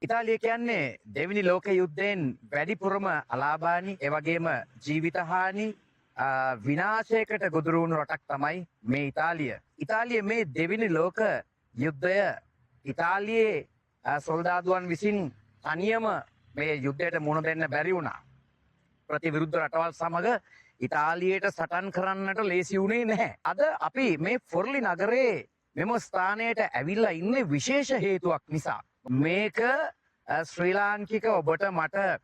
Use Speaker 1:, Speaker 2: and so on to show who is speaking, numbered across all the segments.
Speaker 1: ඉතාලිය කියන්නේ දෙවනි ලෝක යුද්ධයෙන් වැඩිපුරම අලාභානි ඒ වගේම ජීවිතහානි විනාශයකට ගොදුරු වුණු රටක් තමයි මේ ඉතාලිය. ඉතාලිය මේ දෙවනි ලෝක යුද්ධය ඉතාලියේ සොල්දාදුවන් විසින් තනියම මේ යුද්ධයට මුහුණ දෙන්න බැරි වුණා. ප්‍රතිවිරුද්ධ රටවල් සමග ඉතාලියට සටන් කරන්නට ලේසි වුණේ නැහැ. අද අපි මේ ෆොර්ලි නගරේ මෙම ස්ථානයට ඇවිල්ලා ඉන්නේ විශේෂ හේතුවක් නිසා. මේක ශ්‍රී ලාංකික ඔබට මට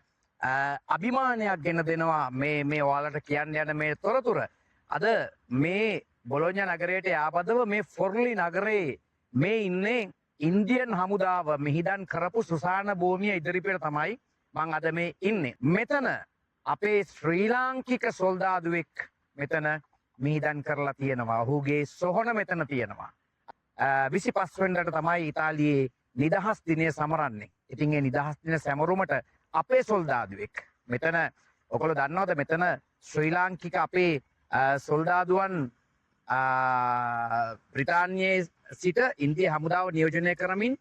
Speaker 1: අභිමානයක් ගෙන දෙනවා මේ ඔයාලට කියන්න යන මේ තොරතුර. අද මේ බොලොඤ්ඤා නගරයට යාබදව මේ ෆොර්ලි නගරේ මේ ඉන්නේ ඉන්දියන් හමුදාව මිහිදන් කරපු සුසාන භූමිය ඉදිරිපිට තමයි මං අද මේ ඉන්නේ. මෙතන අපේ ශ්‍රී ලාංකික සොල්දාදුවෙක් මෙතන මිහිදන් කරලා තියෙනවා. ඔහුගේ සොහොන මෙතන තියෙනවා. 25 වෙනිදාට තමයි ඉතාලියේ නිදහස් දිනය සමරන්නේ. ඉතින් ඒ නිදහස් දින සැමරුමට අපේ සොල්දාදුවෙක් මෙතන ඔයගොල්ලෝ දන්නවද මෙතන ශ්‍රී ලාංකික අපේ සොල්දාදුවන් බ්‍රිතාන්‍යයේ සිට ඉන්දිය හමුදාව නියෝජනය කරමින්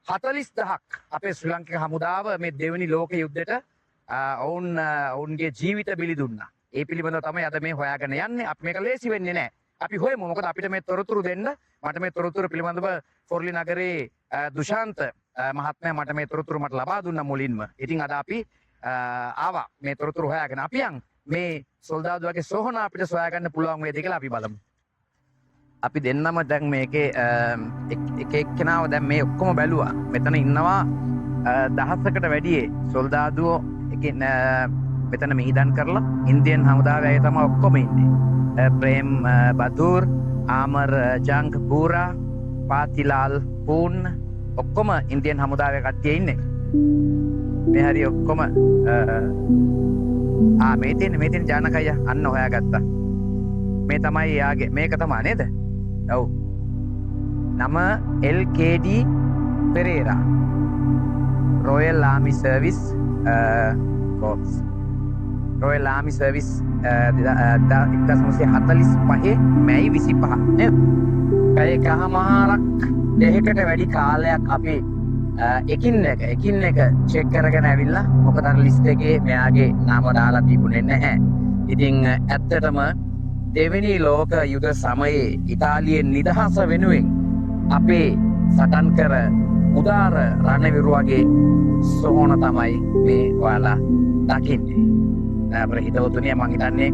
Speaker 1: 40000ක් අපේ ශ්‍රී ලාංකික හමුදාව මේ දෙවනි ලෝක යුද්ධයට ඔවුන්ගේ ජීවිත බිලි දුන්නා. ඒ පිළිබඳව තමයි අද මේ හොයාගෙන යන්නේ. අපි මේක ලේසි වෙන්නේ නැහැ. අපි හොයමු. මොකද අපිට මේ තොරතුරු දෙන්න මට මේ තොරතුරු පිළිබඳව ෆොර්ලි නගරේ දුෂාන්ත මහත්මයා මට මේ තොරතුරු මට ලබා දුන්නා මුලින්ම. ඉතින් අද අපි ආවා මේ තොරතුරු හොයාගෙන. අපි යන් මේ සොල්දාදුවගේ සොහන අපිට සොයා ගන්න පුළුවන් වේද කියලා අපි බලමු. අපි දෙන්නම දැන් මේකේ එක එක්කෙනාව දැන් මේ ඔක්කොම බැලුවා. මෙතන ඉන්නවා දහසකට වැඩි සොල්දාදුවෝ මෙතන මිහිදන් කරලා ඉන්දියන් හමුදාවේ අය තමයි ඔක්කොම ඉන්නේ. ප්‍රේම් බදූර්, ආමර් ජංග් පූරා, පාතිලාල් පූන් ඔක්කොම ඉන්දියන් හමුදාවේ කට්ටිය ඉන්නේ. මේ හරි ඔක්කොම මේ තියෙන ජානකය අන්න හොයාගත්තා. මේ තමයි යාගේ මේක තමයි නේද? ඔව්. නම LKD Perera. Royal Army Service Corps. Royal Army Service 1945 මැයි 25 නේද? එකමාරක් දෙකකට වැඩි කාලයක් අපි එකින් එක චෙක් කරගෙන ඇවිල්ලා මොකද අර ලිස්ට් එකේ මෙයාගේ නම දාලා තිබුණේ නැහැ. ඉතින් ඇත්තටම දෙවෙනි ලෝක යුද සමයේ ඉතාලියේ නිදහස වෙනුවෙන් අපේ සටන් කර උදාර රණවිරුවගේ සොහොන තමයි මේ ඔයාලා දකින්නේ. හිතවතුනි මං හිතන්නේ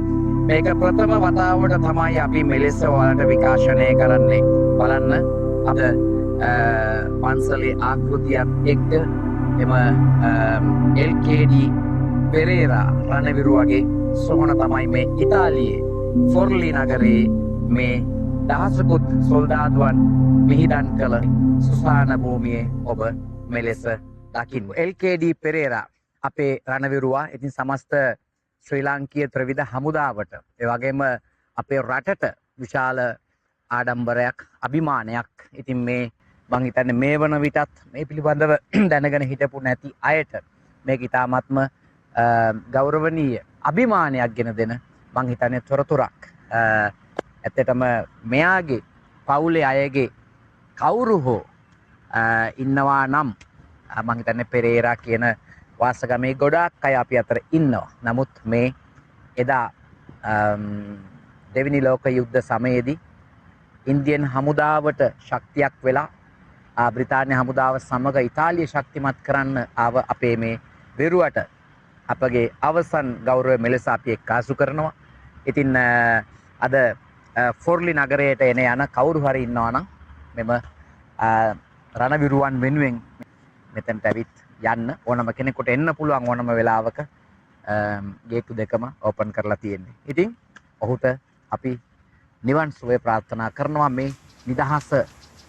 Speaker 1: මේක ප්‍රථම වතාවට තමයි අපි මෙලෙස ඔයාලට විකාශනය කරන්නේ. බලන්න අද පන්සලේ ආකෘතියත් එක්ක එම LKD පෙරේරා රණවිරුවගේ සොහොන තමයි මේ ඉතාලියේ ෆොර්ලි නගරේ මේ දහසකුත් සොල්දාදුවන් මිහිදන් කළ සුසාන භූමියේ ඔබ මෙලෙස දකින්න. LKD පෙරේරා අපේ රණවිරුවා. ඉතින් සමස්ත ශ්‍රී ලාංකීය ත්‍රිවිධ හමුදාවට ඒ වගේම අපේ රටට විශාල ආඩම්බරයක් අභිමානයක්. ඉතින් මේ මං හිතන්නේ මේ වන විටත් මේ පිළිබඳව දැනගෙන හිටපු නැති අයට මේක ඉතාමත්ම ගෞරවනීය අභිමානයක් ගෙන දෙන මං හිතන්නේ තොරතුරක්. ඇත්තටම මෙයාගේ පවුලේ අයගේ කවුරු හෝ ඉන්නවා නම් මං හිතන්නේ පෙරේරා කියන වාසගමේ ගොඩාක් අය අපි අතර ඉන්නවා. නමුත් මේ එදා දෙවෙනි ලෝක යුද්ධ සමයේදී ඉන්දියන් හමුදාවට ශක්තියක් වෙලා බ්‍රිතාන්‍ය හමුදාව සමග ඉතාලිය ශක්තිමත් කරන්න ආව අපේ මේ විරුවට අපගේ අවසන් ගෞරවය මෙලෙස අපි එක්කාසු කරනවා. ඉතින් අද ෆොර්ලි නගරයට එන යන කවුරු හරි ඉන්නවා නම් මෙම රණවිරුවන් වෙනුවෙන් මෙතනට ඇවිත් යන්න ඕනම කෙනෙකුට එන්න පුළුවන් ඕනම වෙලාවක ගේට්ටු දෙකම ඕපන් කරලා තියෙන්නේ. ඉතින් ඔහුට අපි නිවන් සුවය ප්‍රාර්ථනා කරනවා මේ නිදහස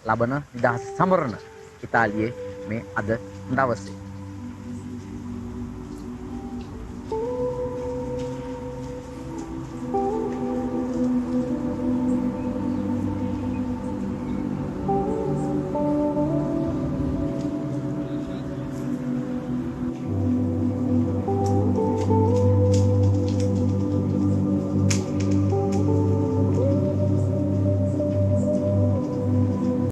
Speaker 1: ලබන නිදහස සමරන ඉතාලියේ මේ අද දවසේ.